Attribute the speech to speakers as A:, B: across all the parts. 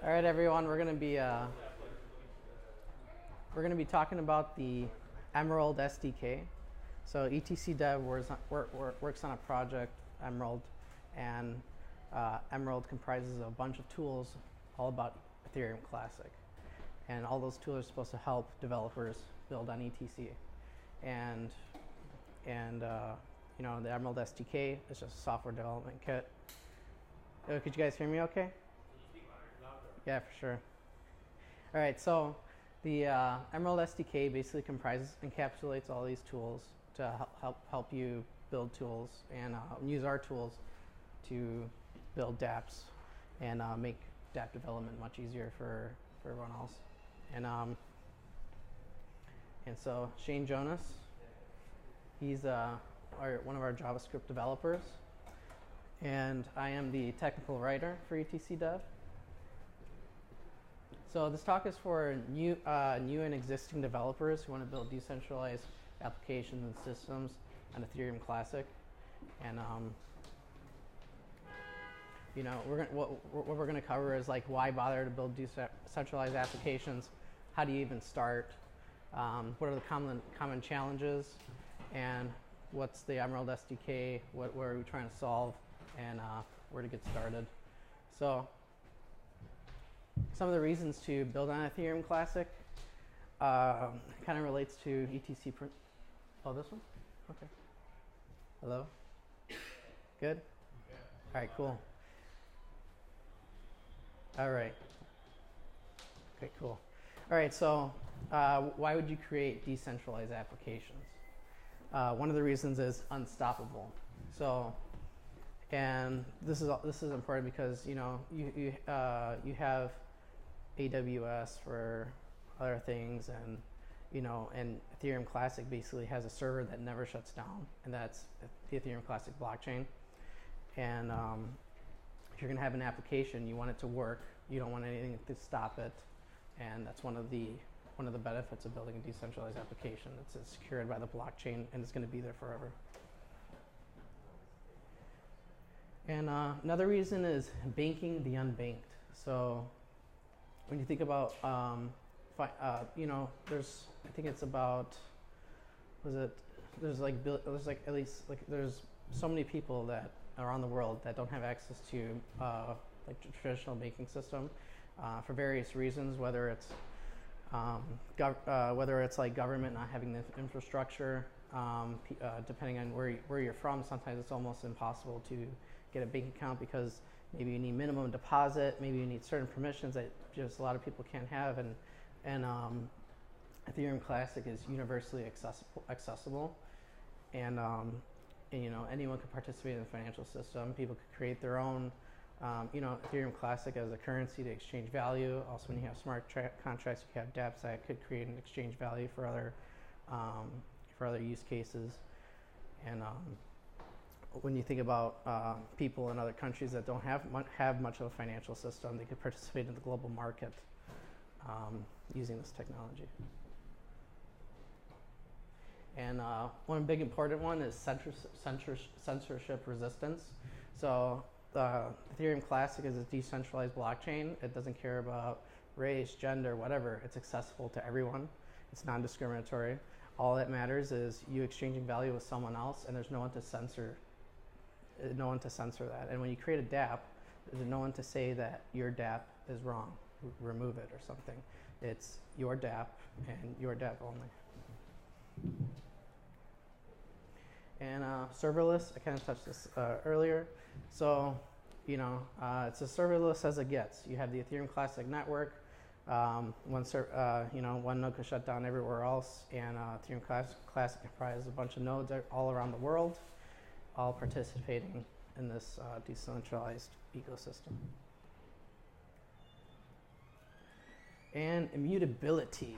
A: All right, everyone. We're gonna be talking about the Emerald SDK. So ETC Dev works on a project, Emerald, and Emerald comprises a bunch of tools all about Ethereum Classic, and all those tools are supposed to help developers build on ETC. And you know, the Emerald SDK is just a software development kit. Could you guys hear me okay? Yeah, for sure. All right, so the Emerald SDK basically encapsulates all these tools to help you build tools and use our tools to build dApps and make dApp development much easier for everyone else. And so Shane Jonas, he's one of our JavaScript developers, and I am the technical writer for ETC Dev. So this talk is for new and existing developers who want to build decentralized applications and systems on Ethereum Classic. And you know, what we're going to cover is like why bother to build decentralized applications, how do you even start, what are the common challenges, and what's the Emerald SDK, what are we trying to solve, and where to get started. So some of the reasons to build on Ethereum Classic kind of relates to ETC. Oh, this one? Okay. Hello? Good? All right, cool. All right. Okay, cool. All right, so why would you create decentralized applications? One of the reasons is unstoppable. So, and this is important because you know you have AWS for other things, and you know, and Ethereum Classic basically has a server that never shuts down, and that's the Ethereum Classic blockchain. And if you're going to have an application, you want it to work. You don't want anything to stop it, and that's one of the benefits of building a decentralized application. It's secured by the blockchain, and it's going to be there forever. And another reason is banking the unbanked. So when you think about, you know, there's so many people that around the world that don't have access to like traditional banking system for various reasons, whether it's like government not having the infrastructure, depending on where you're from. Sometimes it's almost impossible to get a bank account because maybe you need minimum deposit, maybe you need certain permissions that just a lot of people can't have, and Ethereum Classic is universally accessible, and you know, anyone can participate in the financial system. People could create their own, you know, Ethereum Classic as a currency to exchange value. Also, when you have smart contracts, you have dApps that could create an exchange value for other use cases. And when you think about people in other countries that don't have much of a financial system, they could participate in the global market using this technology. And one big important one is censorship resistance. So Ethereum Classic is a decentralized blockchain. It doesn't care about race, gender, whatever. It's accessible to everyone. It's non-discriminatory. All that matters is you exchanging value with someone else, and there's no one to censor that. And when you create a dApp, there's no one to say that your dApp is wrong, remove it or something. It's your dApp and your dApp only. And serverless, I kind of touched this earlier. So, you know, it's as serverless as it gets. You have the Ethereum Classic network. You know, one node could shut down everywhere else, and Ethereum Classic comprises a bunch of nodes all around the world, all participating in this decentralized ecosystem. And immutability.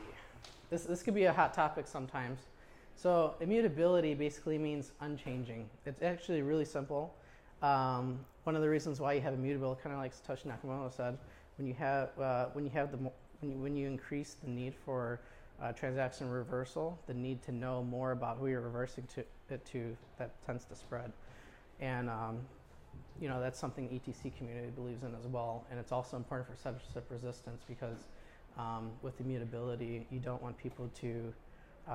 A: This could be a hot topic sometimes. So immutability basically means unchanging. It's actually really simple. One of the reasons why you have immutable, kind of like Satoshi Nakamoto said, when you increase the need for transaction reversal, the need to know more about who you're reversing it to, that tends to spread. And that's something the ETC community believes in as well, and it's also important for censorship resistance because with immutability, you don't want people to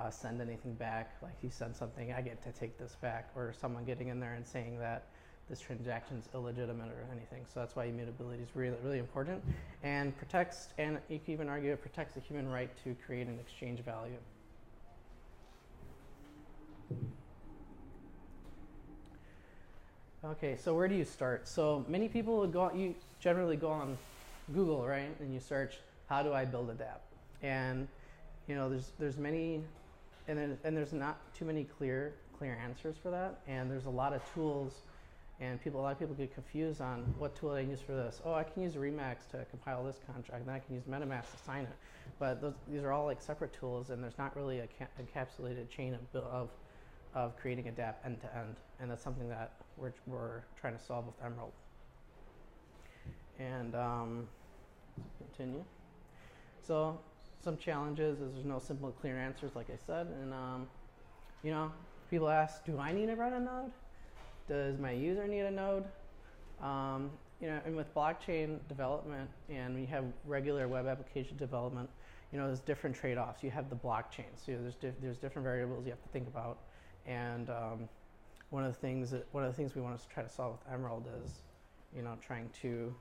A: send anything back. Like you send something, I get to take this back, or someone getting in there and saying that this transaction is illegitimate or anything. So that's why immutability is really, really important, and protects, and you can even argue it protects the human right to create an exchange value. Okay, so where do you start? So many people would you generally go on Google, right? And you search, how do I build a dApp? And there's many, and there's not too many clear answers for that. And there's a lot of tools, and a lot of people get confused on what tool I use for this. Oh, I can use Remax to compile this contract, and I can use MetaMask to sign it. But these are all like separate tools, and there's not really a encapsulated chain of creating a dApp end to end, and that's something that we're trying to solve with Emerald. And continue. So some challenges is there's no simple, clear answers, like I said, and people ask, do I need to run a node? Does my user need a node? And with blockchain development, and when you have regular web application development, there's different trade-offs. You have the blockchain, so there's different variables you have to think about. And one of the things we want to try to solve with Emerald is, trying to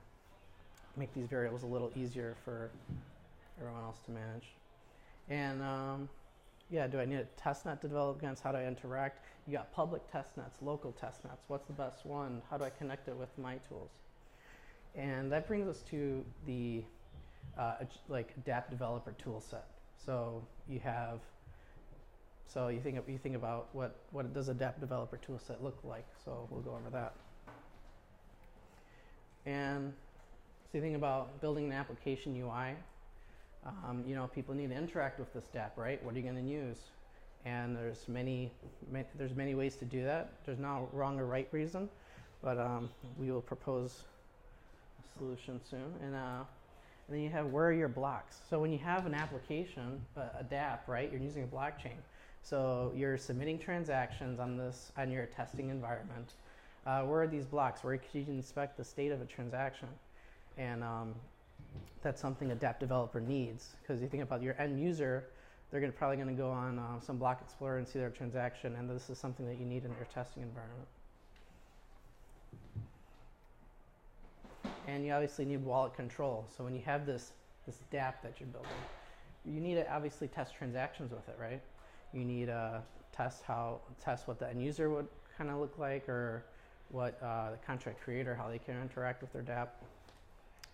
A: make these variables a little easier for everyone else to manage. And do I need a testnet to develop against? How do I interact? You got public testnets, local testnets. What's the best one? How do I connect it with my tools? And that brings us to the dApp developer tool set. So you think about what does a dApp developer toolset look like? So we'll go over that. And so you think about building an application UI. People need to interact with this dApp, right? What are you going to use? And there's many ways to do that. There's no wrong or right reason, but we will propose a solution soon. And then you have, where are your blocks? So when you have an application, a dApp, right? You're using a blockchain. So you're submitting transactions on your testing environment. Where are these blocks? Where can you inspect the state of a transaction? And that's something a dApp developer needs, because you think about your end user, they're probably going to go on some block explorer and see their transaction, and this is something that you need in your testing environment. And you obviously need wallet control. So when you have this dApp that you're building, you need to obviously test transactions with it, right? You need to test what the end user would kind of look like, or what the contract creator, how they can interact with their dApp.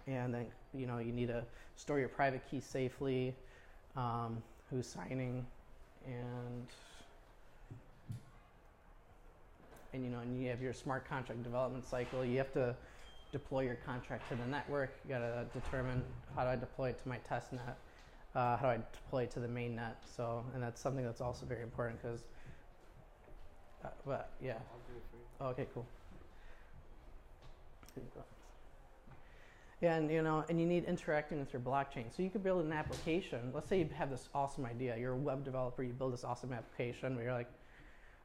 A: And then you need to store your private key safely, who's signing, and you have your smart contract development cycle. You have to deploy your contract to the network. You got to determine, how do I deploy it to my test net? How do I deploy it to the main net? So, and that's something that's also very important, because, but yeah.
B: I'll do it for you.
A: Oh, okay, cool. Yeah, and you need interacting with your blockchain. So you could build an application. Let's say you have this awesome idea. You're a web developer. You build this awesome application where you're like,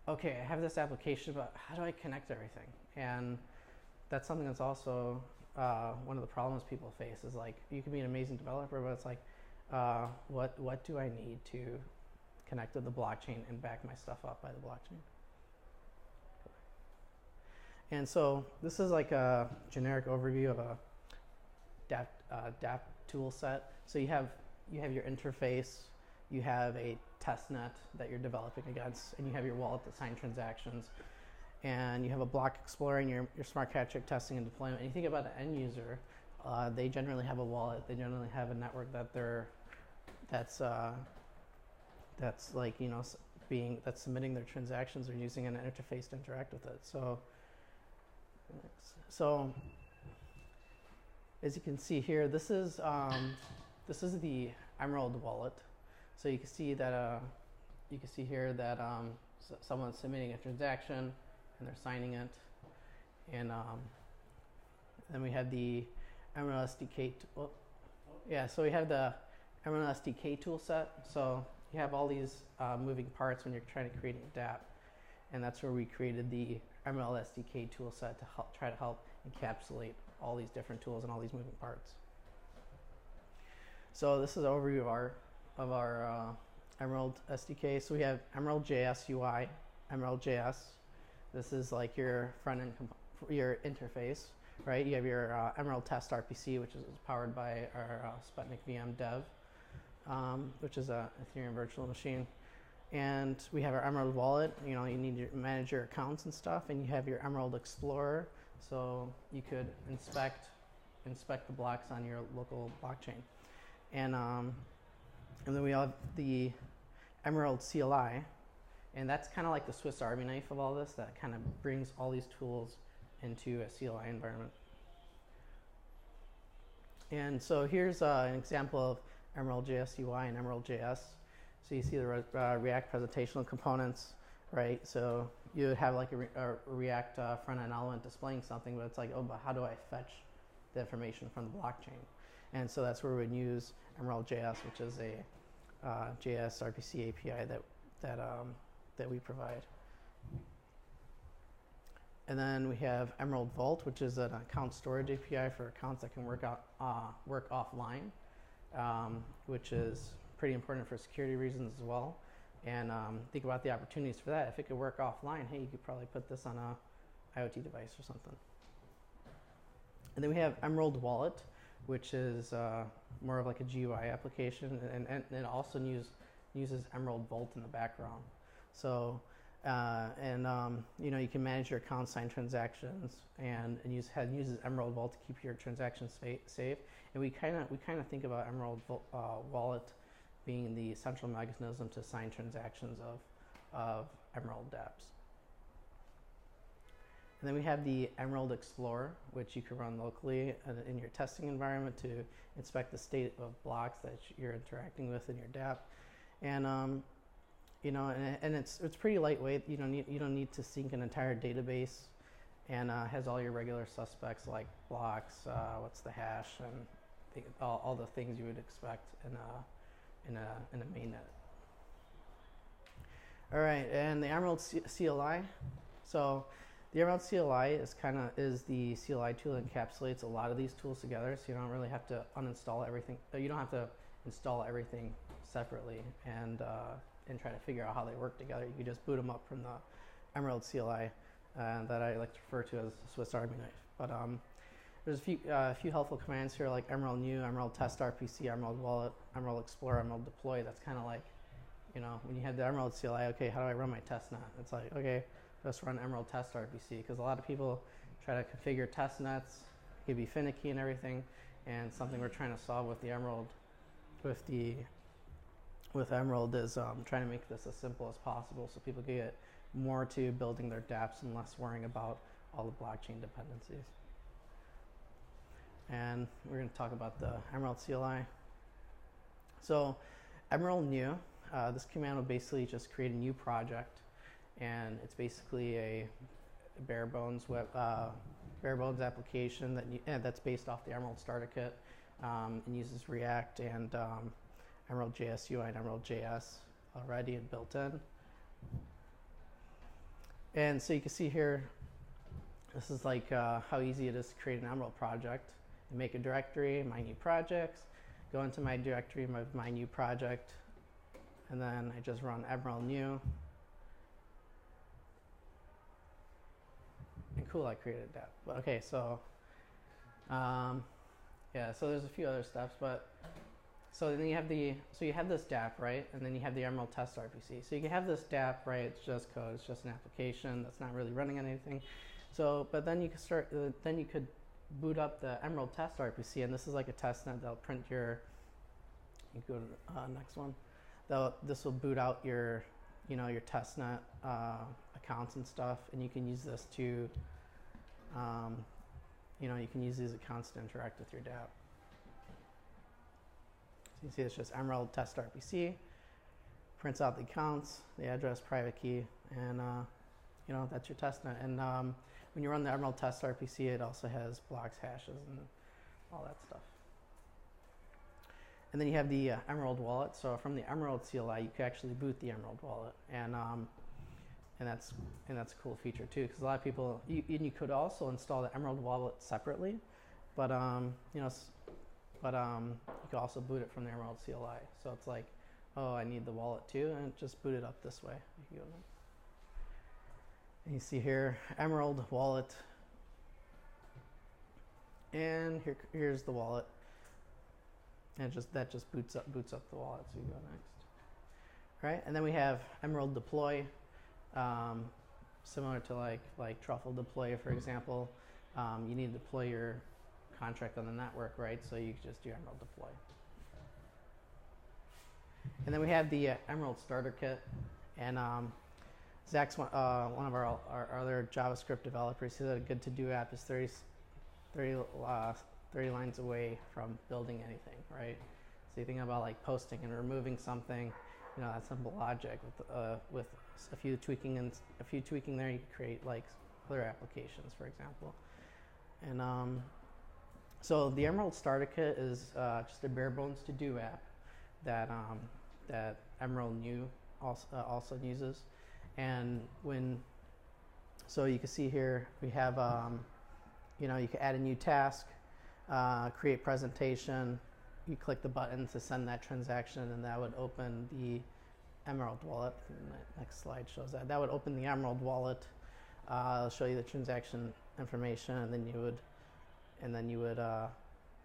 A: okay, I have this application, but how do I connect everything? And that's something that's also one of the problems people face is, like, you can be an amazing developer, but it's like, what do I need to connect to the blockchain and back my stuff up by the blockchain? And so this is like a generic overview of a dApp tool set. So you have your interface, you have a test net that you're developing against, and you have your wallet to sign transactions, and you have a block explorer and your smart contract testing and deployment. And you think about the end user, they generally have a wallet, they generally have a network that's submitting their transactions or using an interface to interact with it. So as you can see here, this is the EmeraldWallet. So you can see that here that someone's submitting a transaction and they're signing it, and then we have the Emerald SDK. So we have the Emerald SDK tool set. So you have all these moving parts when you're trying to create a dApp, and that's where we created the Emerald SDK toolset to try to help encapsulate all these different tools and all these moving parts. So this is an overview of our Emerald SDK. So we have EmeraldJS UI, EmeraldJS. This is like your front end, your interface, right? You have your Emerald Test RPC, which is powered by our Sputnik VM dev, which is a Ethereum virtual machine. And we have our EmeraldWallet. You know, you need to manage your accounts and stuff, and you have your Emerald Explorer, so you could inspect the blocks on your local blockchain. And then we have the Emerald CLI, and that's kind of like the Swiss Army knife of all this. That kind of brings all these tools into a CLI environment. And so here's an example of EmeraldJS UI and EmeraldJS. So you see the React presentational components, right? So you would have like a React front-end element displaying something, but it's like, oh, but how do I fetch the information from the blockchain? And so that's where we would use EmeraldJS, which is a JS RPC API that we provide. And then we have EmeraldVault, which is an account storage API for accounts that can work offline, which is pretty important for security reasons as well. And think about the opportunities for that. If it could work offline, hey, you could probably put this on a IoT device or something. And then we have EmeraldWallet, which is more of like a GUI application, and it also uses EmeraldVault in the background. So you know, you can manage your account, sign transactions, and uses EmeraldVault to keep your transactions safe. And we kind of think about EmeraldWallet being the central mechanism to sign transactions of Emerald dApps. And then we have the Emerald Explorer, which you can run locally in your testing environment to inspect the state of blocks that you're interacting with in your dApp. And you know, and it's pretty lightweight. You don't need to sync an entire database, and has all your regular suspects like blocks, what's the hash, and all the things you would expect in a mainnet. All right, and the Emerald CLI. So the Emerald CLI is the CLI tool that encapsulates a lot of these tools together, so you don't really have to uninstall everything. You don't have to install everything separately and try to figure out how they work together. You can just boot them up from the Emerald CLI that I like to refer to as Swiss Army knife. But there's a few helpful commands here, like Emerald New, Emerald Test RPC, EmeraldWallet, Emerald Explorer, Emerald Deploy. That's kind of like, you know, when you have the Emerald CLI, okay, how do I run my testnet? It's like, okay, just run Emerald Test RPC, because a lot of people try to configure testnets. It can be finicky and everything, and something we're trying to solve with the Emerald, with Emerald is trying to make this as simple as possible so people can get more to building their dApps and less worrying about all the blockchain dependencies. And we're going to talk about the Emerald CLI. So Emerald New, this command will basically just create a new project, and it's basically a bare bones application that's based off the Emerald starter kit, and uses React and EmeraldJS UI and EmeraldJS already and built in. And so you can see here, this is like how easy it is to create an Emerald project. You make a directory, my new projects, go into my directory, my new project, and then I just run Emerald New. And cool, I created that. But okay, so yeah, so there's a few other steps, but so then you have this dApp, right? And then you have the Emerald Test RPC. So you can have this dApp, right? It's just code, it's just an application that's not really running on anything. So, but then you could boot up the Emerald Test RPC, and this is like a testnet that'll print your. You go to the next one. This will boot out your, your testnet accounts and stuff, and you can use this to, you can use these accounts to interact with your dApp. So you see it's just Emerald Test RPC, prints out the accounts, the address, private key, and that's your testnet. And when you run the Emerald Test RPC, it also has blocks, hashes, and all that stuff. And then you have the EmeraldWallet. So from the Emerald CLI, you can actually boot the EmeraldWallet, that's a cool feature too, because a lot of people you could also install the EmeraldWallet separately, but you could also boot it from the Emerald CLI. So it's like, oh, I need the wallet too, and just boot it up this way. And you see here, EmeraldWallet, and here's the wallet, and that just boots up the wallet. So you go next, right? And then we have Emerald Deploy, similar to like Truffle Deploy, for example. You need to deploy your contract on the network, right? So you just do Emerald Deploy. And then we have the Emerald Starter Kit, and Zach's one of our other JavaScript developers. He said a good to-do app is 30 lines away from building anything, right? So you think about like posting and removing something, you know, that's simple logic. With a few tweaking there, you can create like other applications, for example. And so the Emerald Starter Kit is just a bare bones to-do app that Emerald New also uses. And so you can see here we have, you know, you can add a new task, create presentation. You click the button to send that transaction, and that would open the EmeraldWallet. The next slide shows that. That would open the EmeraldWallet. It'll show you the transaction information, and then you would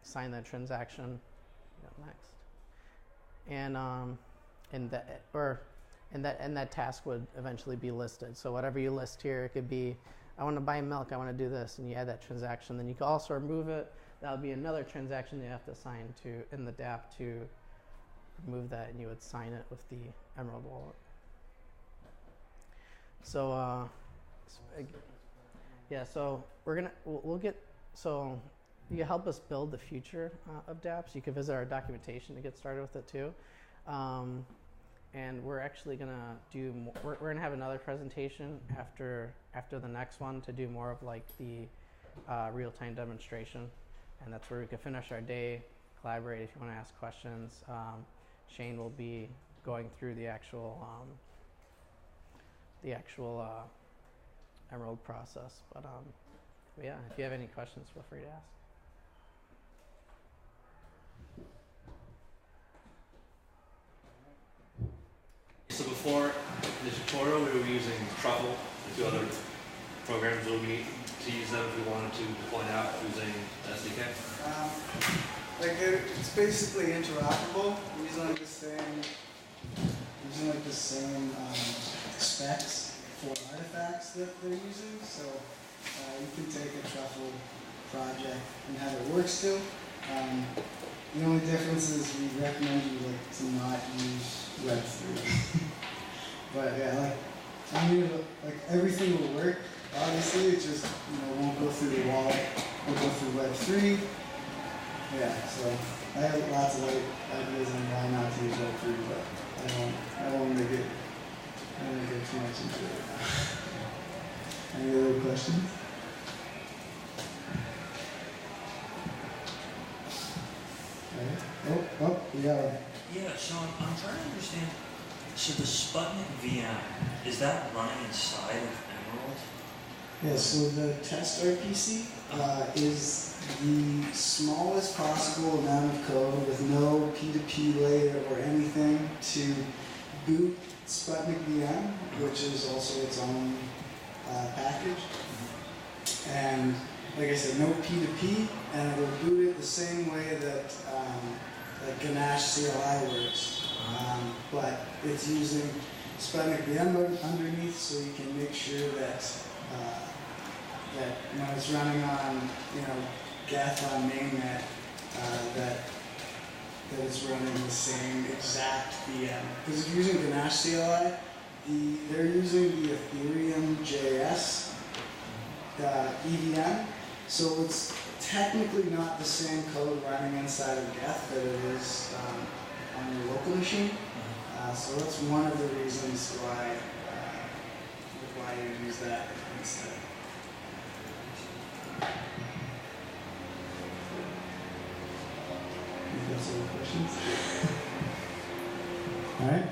A: sign that transaction. Next, and that task would eventually be listed. So whatever you list here, it could be, I want to buy milk, I want to do this, and you add that transaction. Then you can also remove it. That would be another transaction you have to assign to in the dApp to remove that, and you would sign it with the EmeraldWallet. So yeah, so we'll get, so you can help us build the future of dApps. You can visit our documentation to get started with it too. And we're actually gonna do more, we're gonna have another presentation after the next one to do more of like the real-time demonstration, and that's where we can finish our day, collaborate if you want to ask questions. Shane will be going through the actual Emerald process. But yeah, if you have any questions, feel free to ask.
B: So before the tutorial, we were using Truffle and two other programs. Would we need to use them if we wanted to deploy an app using SDK?
C: It's basically interoperable, using like the same specs for artifacts that they're using. So you can take a Truffle project and have it work still. The only difference is we recommend you to not use Web3. But yeah, everything will work. Obviously, it just won't go through the wallet. It'll go through Web3. Yeah, so I have lots of ideas on why not to use Web3, but I won't make it too much into it now. Any other questions? Oh, we got it.
D: Yeah, so I'm trying to understand. So the Sputnik VM, is that running inside of Emerald?
C: Yeah, so the test RPC is the smallest possible amount of code with no P2P layer or anything to boot Sputnik VM, which is also its own package. And like I said, no P2P, and it'll boot it the same way that Ganache CLI works. But it's using Sputnik VM underneath, so you can make sure that when it's running on Geth on mainnet, that it's running the same exact VM. Because if you're using Ganache CLI, they're using the EthereumJS EVM, so it's technically not the same code running inside of Geth that it is on your local machine. So that's one of the reasons why you use that instead. Any questions? All right.